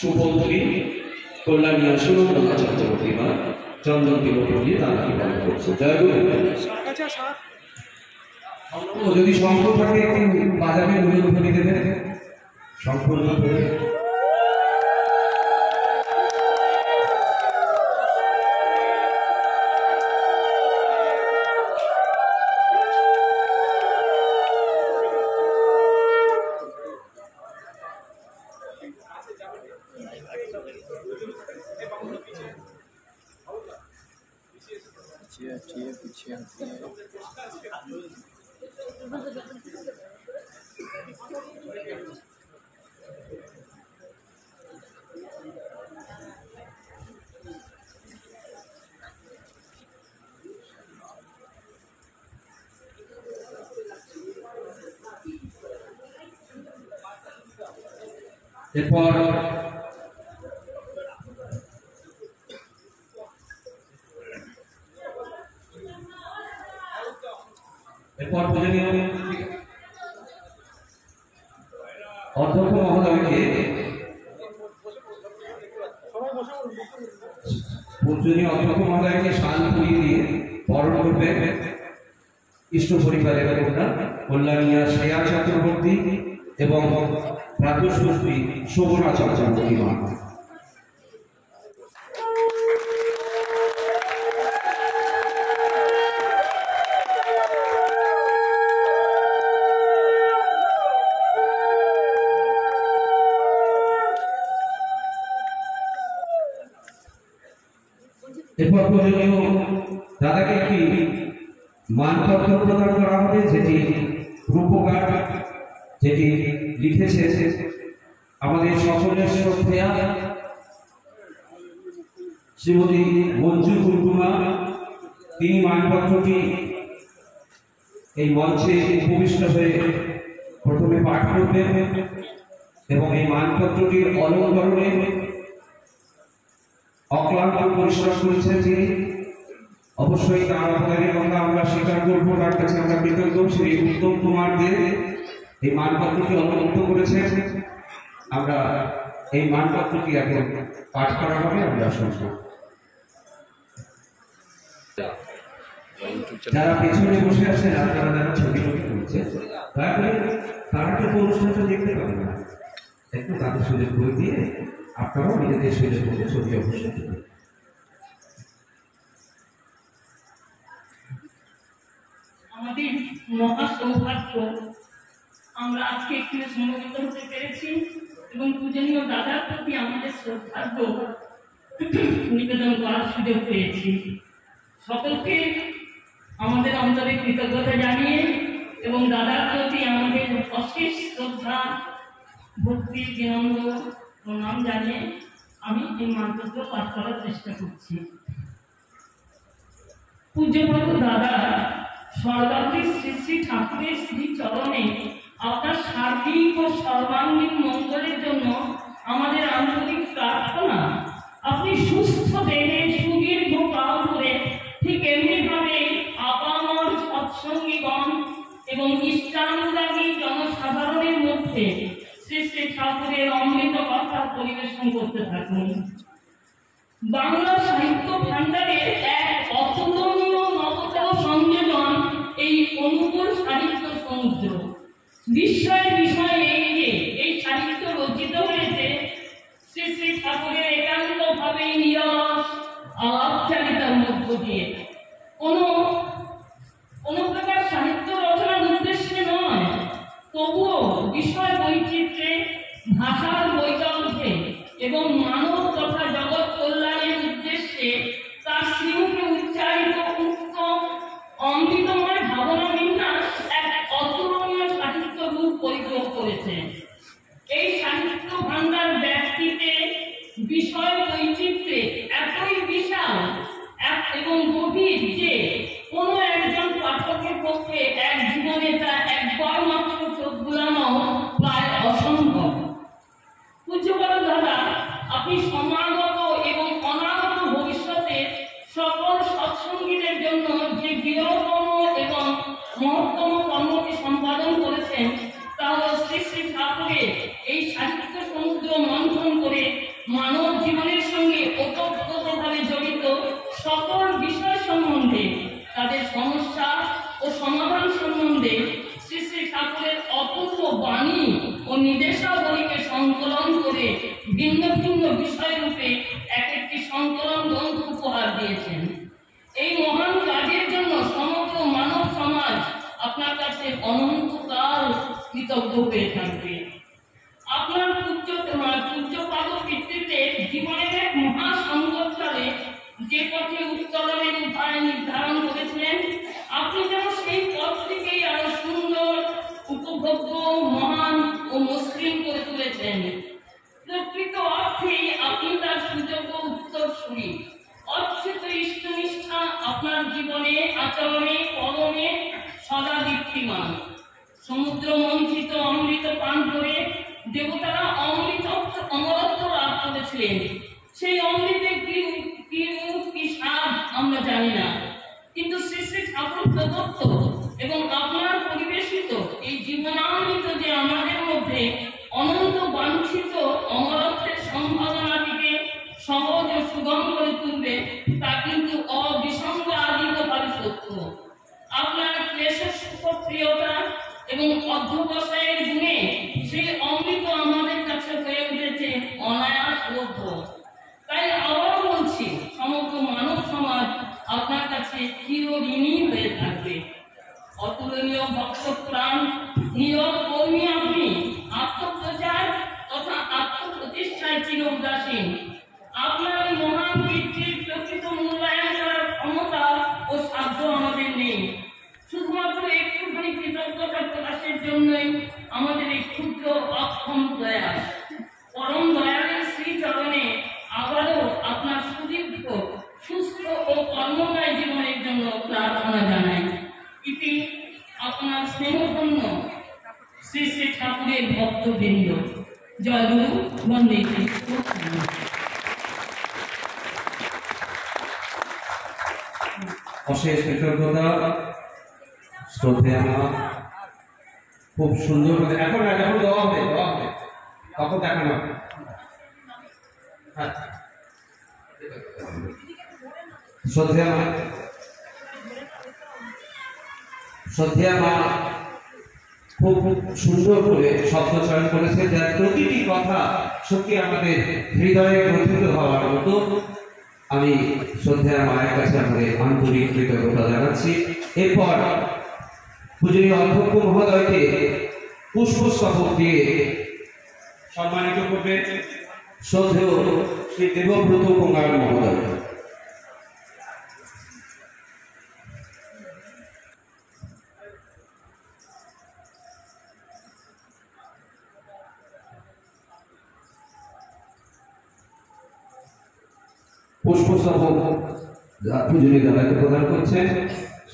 সুবন্ধী কল্যাণী সুরক্ষা চক্রবর্তী মা চন্দন বিনোদী তারা আশীর্বাদ করছে। জয় গুরু। যদি শঙ্খ থাকে একটু বাজাবে ধ্বনি দেবেন। শঙ্খ এরপর পূজনীয় অধ্যক্ষ মহোদয়কে শাল ফুলি দিয়ে বরণ করবে ইষ্ট পরিবারের কন্যা কল্যাণিয়া শ্রেয়া চক্রবর্তী এবং প্রাতঃপুষ্পী শোভনা চক্রবর্তী মা। এরপর প্রয়োজনীয় দাদাকে একটি মানপত্র প্রদান করা হবে, যেটি রূপকার যেটি লিখেছে আমাদের সকলের শ্রদ্ধেয়া শ্রীমতী মঞ্জু কুরকুমা। তিনি মানপত্রটি এই মঞ্চে উপবিষ্ট হয়ে প্রথমে পাঠ করবেন এবং এই মানপত্রটির অলঙ্করণে অক্লান্ত পরিশ্রম করেছেন তিনি। অবশ্যই তার অবদানের কথা আমরা স্বীকার করবো, তার কাছে আমরা কৃতজ্ঞ। শ্রী উত্তম কুমার দে এই মানপত্রটি অলঙ্কৃত করেছেন। আমরা এই মানপত্রটি এখন পাঠ করা হবে, আমরা শুনব। যারা পেছনে বসে আছেন, আপনারা যারা ছবি তুলছে, তারা কিন্তু অনুষ্ঠানটা দেখতে পাবেন না, একটু তাদের সুযোগ করে দিয়ে আপনারাও নিজেদের সুযোগ করে ছবি অবশ্যই তুলবেন। আমাদের মহা সৌভাগ্য আমরা আজকে এখানে সমবেত হতে পেরেছি এবং পূজনীয় দাদার প্রতি আমাদের শ্রদ্ধার্ঘ্য নিবেদন করার সুযোগ পেয়েছি। সকলকে আমাদের অন্তরে কৃতজ্ঞতা জানিয়ে এবং দাদার প্রতি আমাদের অশেষ শ্রদ্ধা ভক্তি বিনম্র প্রণাম জানিয়ে আমি এই মন্ত্র পাঠ করার চেষ্টা করছি। পূজ্যপাদ দাদা, সর্বাগ্রে শ্রী শ্রী ঠাকুরের শ্রী চরণে আপনার সার্বিক ও সর্বাঙ্গীন মঙ্গলের জন্য আমাদের আন্তরিক প্রার্থনা। আপনি সুস্থ দেহে সুদীর্ঘ কাল ধরে ঠিক এমনিভাবে আপামর সৎসঙ্গীগণ এবং ইষ্টানুরাগী জনসাধারণের মধ্যে শ্রী শ্রী ঠাকুরের অমৃত কথা পরিবেশন করতে থাকুন। বাংলা সাহিত্য ভাণ্ডারের এক অতুলনীয় নবতর সংযোজন এই অনুকূল সাহিত্য সমুদ্র। বিস্ময়ের বিষয় এই যে এই সাহিত্য রচিত হয়েছে শ্রী শ্রী ঠাকুরের একান্ত ভাবে নিরস আলাপচারিতার মধ্য দিয়ে। কোনো প্রকার সাহিত্য রচনার উদ্দেশ্যে নয়, তবুও বিষয় বৈচিত্র্যে, ভাষার বৈকল্যে এবং মানব তথা জগৎ কল্যাণের উদ্দেশ্যে তার শ্রীমুখে উচ্চারিত উক্ত অমৃতময় ভাবনা বিন্যাস এক অতুলনীয় সাহিত্য রূপ পরিগ্রহ করেছে। এই সাহিত্য ভাণ্ডার ব্যক্তিতে বিষয় বৈচিত্র্যে এতই বিশাল এবং গভীর যে কোনো একজন পাঠকের পক্ষে এক জীবনে তা একবার মাত্র চোখ বুলানো প্রায় অসম্ভব। পূজ্যপাদ দাদা, আপনি সমাগত এবং অনাগত ভবিষ্যতে সকল সৎসঙ্গীদের জন্য যে বৃহত্তম এবং মহত্তম কর্মটি সম্পাদন করেছেন তা হল শ্রী শ্রী ঠাকুরের এই সাহিত্য সমুদ্র মন্থন করে ভিন্ন ভিন্ন বিষয় রূপে এক একটি সংকলন গ্রন্থ উপহার দিয়েছেন। এই মহান কাজের জন্য সমগ্র মানব সমাজ আপনার কাছে অনন্তকাল কৃতজ্ঞ হয়ে থাকবে। আপনার পূজ্যপাদ পিতৃতে জীবনের এক মহা সংকটকালে যে পথে উত্তরণের উপায় নির্ধারণ করেছিলেন, আপনি যেন সেই পথটিকেই আরো সুন্দর, উপভোগ্য, মহান ও মসৃণ করে তুলেছেন। প্রকৃত অর্থেই আপনি তার সুযোগ্য উত্তরসূরি। অচ্যুত ইষ্টনিষ্ঠা আপনার জীবনে, আচরণে, কর্মে সদা দীপ্তিমান। সমুদ্র মন্থিত অমৃত পান করে দেবতারা অমরত্ব লাভ করেছিলেন। সেই অমৃতে কি রূপ, কি স্বাদ আমরা জানি না, কিন্তু শ্রী শ্রী ঠাকুর প্রদত্ত এবং আপনার পরিবেশিত এই জীবনামৃত যে আমাদের মধ্যে অনন্ত বাঞ্ছিত অমরত্বের সম্ভাবনাটিকে সহজ ও সুগম করে তুলবে, তা কিন্তু অবিসংবাদিতভাবে সত্য। আপনার ক্লেশপ্রিয়তা এবং অধ্যবসায়ের গুণে সেই অমৃত আমাদের কাছে হয়ে উঠেছে অনায়াস লভ্য। তাই আবারও বলছি, সমগ্র মানব সমাজ আপনার কাছে চিরঋণী হয়ে থাকবে। অতুলনীয় ভক্ত প্রাণ, নীরব কর্মী আপনি, আত্মপ্রচার তথা আত্মপ্রতিষ্ঠায় চির উদাসীন। আপনার এই মহান কীর্তির প্রকৃত মূল্যায়ন করার ক্ষমতা ও সাধ্য আমাদের নেই। শুধুমাত্র একটুখানি কৃতজ্ঞতা প্রকাশের জন্যই আমাদের এই ক্ষুদ্র অক্ষম প্রয়াস। পরম দয়ালের শ্রীচরণে আবারও আপনার সুদীর্ঘ, সুস্থ ও কর্মময় জীবনের জন্য প্রার্থনা জানাই। ইতি আপনার স্নেহধন্য শ্রী শ্রী ঠাকুরের ভক্তবৃন্দ। জয় গুরু, বন্দে অশেষ কৃতজ্ঞতা, শ্রদ্ধেয় মা। খুব সুন্দর করে এখন দেওয়া হবে তখন দেখানো হবে। শ্রদ্ধেয় মা খুব সুন্দর করে শব্দ চয়ন করেছে, যার প্রতিটি কথা সত্যি আমাদের হৃদয়ে গ্রথিত হওয়ার মতো। আমি শ্রদ্ধেয় মায়ের কাছে আমাদের আন্তরিক কৃতজ্ঞতা জানাচ্ছি। এরপর পূজনীয় অধ্যক্ষ মহোদয়কে পুষ্পস্তবক দিয়ে সম্মানিত করবেন শ্রদ্ধেয় শ্রী দেবব্রত কুমার মহোদয়। পুষ্পস্তবক পূজনীয় দাদাকে প্রদান করছেন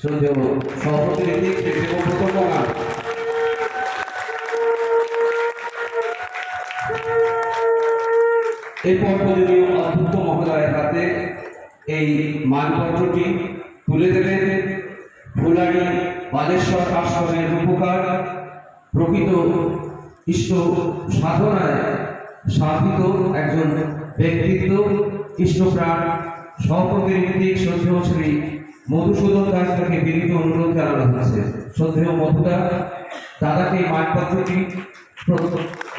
শ্রদ্ধেয় সভাপতি শ্রী দেবব্রত কুমার। এরপর পূজনীয় অধ্যক্ষ মহোদয়ের হাতে এই মানপত্রটি তুলে দেবেন ফুলারি বালেশ্বর আশ্রমের রূপকার, প্রকৃত ইষ্ট সাধনায় সাধিত একজন ব্যক্তিত্ব, ইষ্টপ্রাণ সহপ্রতিনিধি শ্রদ্ধেয় শ্রী মধুসূদন দাস থেকে বিনীত অনুরোধ জানানো হয়েছে। শ্রদ্ধেয় মধুদা দাদাকে এই মানপত্রটি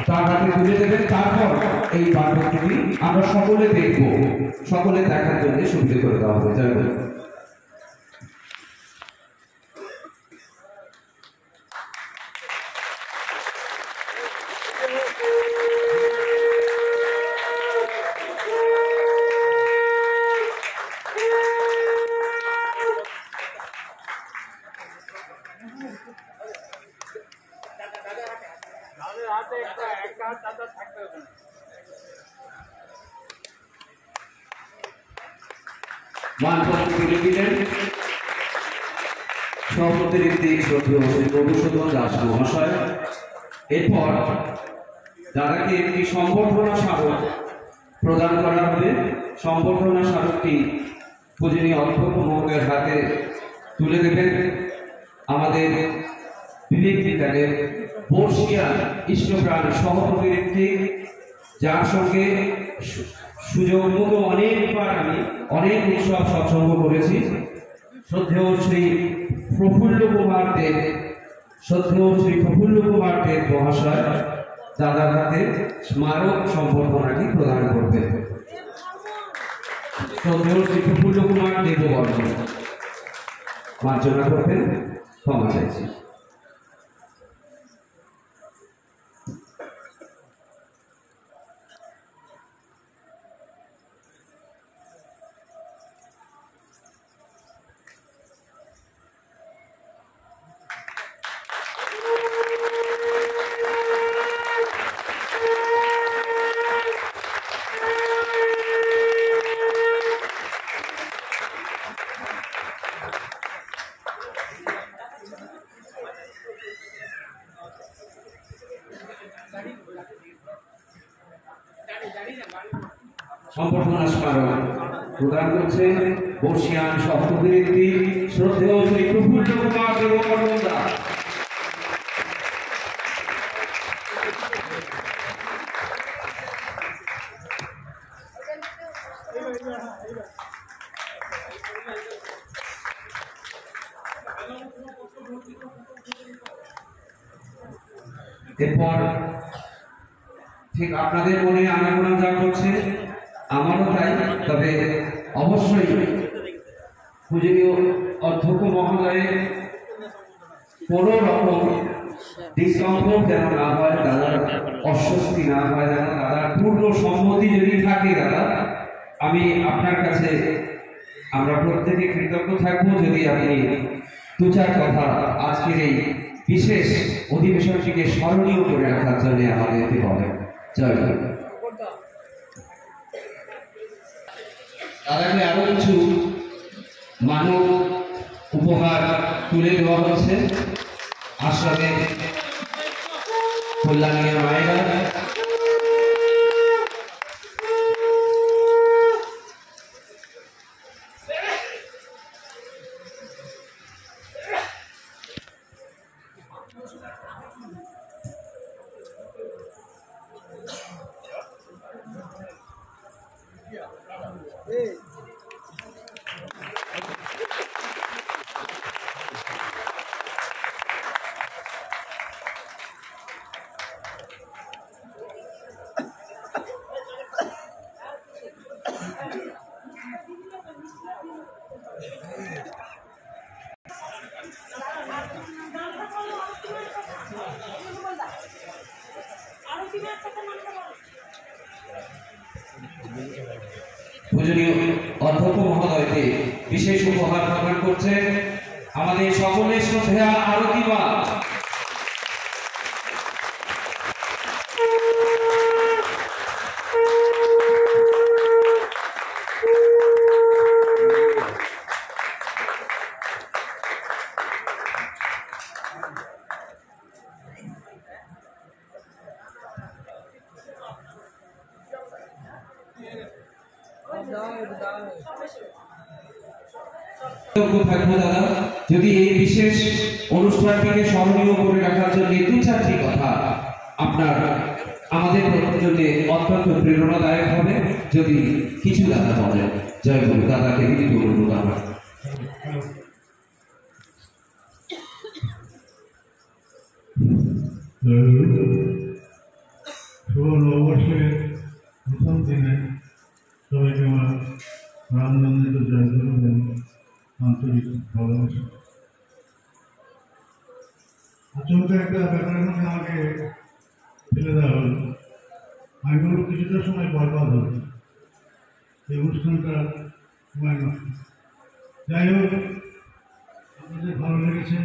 তার হাতে তুলে দেবেন। তারপর এই মানপত্রটি আমরা সকলে দেখব, সকলে দেখার জন্য সুবিধা করে দেওয়া হবে। জয় গুরু। মানপত্র তুলে দিলেন সহপ্রতিনিধি শ্রদ্ধেয় শ্রী মধুসূদন দাস মহাশয়। এরপর দাদাকে একটি সম্বর্ধনা স্মারক প্রদান করা হবে। সম্বর্ধনা স্মারকটি পূজনীয় অধ্যক্ষ মহোদয়ের হাতে তুলে দেবেন আমাদের বিবেক বিজ্ঞানের বর্ষিয়া ইষ্টপ্রাণ সহপ্রতিনিধি, যার সঙ্গে সুযোগ মতো অনেকবার আমি অনেক উৎসব সৎসঙ্গ করেছি। শ্রদ্ধেয় শ্রী প্রফুল্ল কুমার দেব, শ্রদ্ধেয় শ্রী প্রফুল্ল কুমার দেব মহাশয় দাদার হাতে স্মারক সম্বর্ধনাটি প্রদান করবেন। শ্রদ্ধেয় শ্রী প্রফুল্ল কুমার দেববর্মন মার্জনা করবেন। ক্ষমা চাইছি। সম্বর্ধনা স্মারক প্রদান করছে বর্ষিয়ান সভাপতি শ্রদ্ধেয় শ্রী প্রফুল্ল কুমার দেববর্মন দা। এরপর ঠিক আপনাদের মনে আনাগোনা যা করছে আমারও তাই, তবে অবশ্যই পূজনীয় অধ্যক্ষ মহোদয়ের কোনো রকম ডিসকমফোর্ট যেন না হয়, দাদার অস্বস্তি না হয়, যেন দাদার পূর্ণ সম্মতি যদি থাকে দাদা, আমি আপনার কাছে আমরা প্রত্যেকে কৃতজ্ঞ থাকবো যদি আপনি দু চার কথা আজকের এই বিশেষ অধিবেশনটিকে স্মরণীয় করে রাখার জন্য আমাদেরকে বলেন। জয় জয়। দাদাকে আরো কিছু মানব উপহার তুলে দেওয়া হচ্ছে আশ্রমের কল্যাণীয় মায়েরা। পূজনীয় অধ্যক্ষ মহোদয়কে বিশেষ উপহার প্রদান করছে আমাদের সকলের শ্রদ্ধেয়া আরতি মা। থাকবো দাদা যদি এই বিশেষ অনুষ্ঠানটিকে স্মরণীয় করে রাখার জন্য দু চারটি কথা আপনার আমাদের জন্য অত্যন্ত প্রেরণাদায়ক হবে, যদি কিছু দাদা বলেন। জয় গুরু। দাদাকে কিন্তু অনুরোধ আমার। নববর্ষের প্রথম দিনে সবাইকে আমার রামনন্দিত জয় করবেন আন্তরিক ভালোবাসা। আচমকা একটা ব্যাপারের মধ্যে আমাকে ফেলে দেওয়া হল। আমি বলব কিছুটা সময় বরবাদ হল, এই অনুষ্ঠানটা সময় নষ্ট। যাই হোক, আপনাদের ভালো লেগেছে।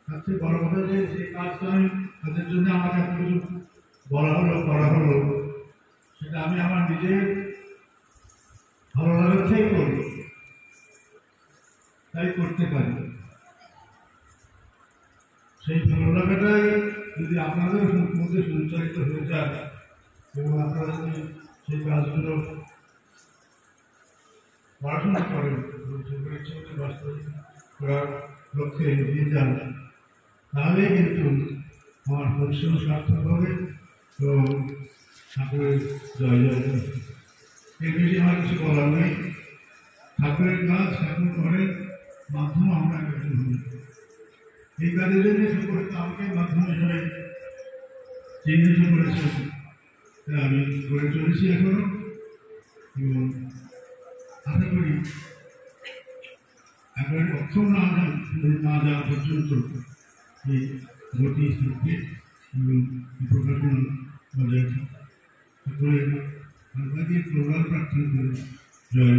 তার চেয়ে বড় কথা যে সেই কাজটা আমি তাদের জন্য আমাকে এত কিছু বলা হলো, করা হলো, সেটা আমি আমার নিজের ভালো লাগার থেকে করি, তাই করতে পারি। সেই ভালো লাগাটাই যদি আপনাদের মধ্যে সঞ্চারিত হয়ে যায় এবং আপনারা যদি সেই কাজগুলো পড়াশোনা করেন সেগুলো ইচ্ছে করে বাস্তবায়িত করার লক্ষ্যে এগিয়ে যান, তাহলেই কিন্তু আমার পরিশ্রম সার্থক হবে। তো ঠাকুরের জয় জয়। এর বেশি আমার কিছু বলার নেই। ঠাকুরের কাজ ঠাকুর করেন, মাধ্যম আমরা একজন হই। এই কাজের জন্য ঠাকুর আমাকে মাধ্যম হিসেবে চিহ্নিত করেছেন আমি করে চলেছি এখনো, এবং আশা করি একবারে অক্ষম না যাওয়া পর্যন্ত এই গতি থাকবে এবং প্রকাশনা বজায় থাকবে। সকলে আন্তর্জাতিক প্রোগ্রাম প্রার্থনা করে জয়।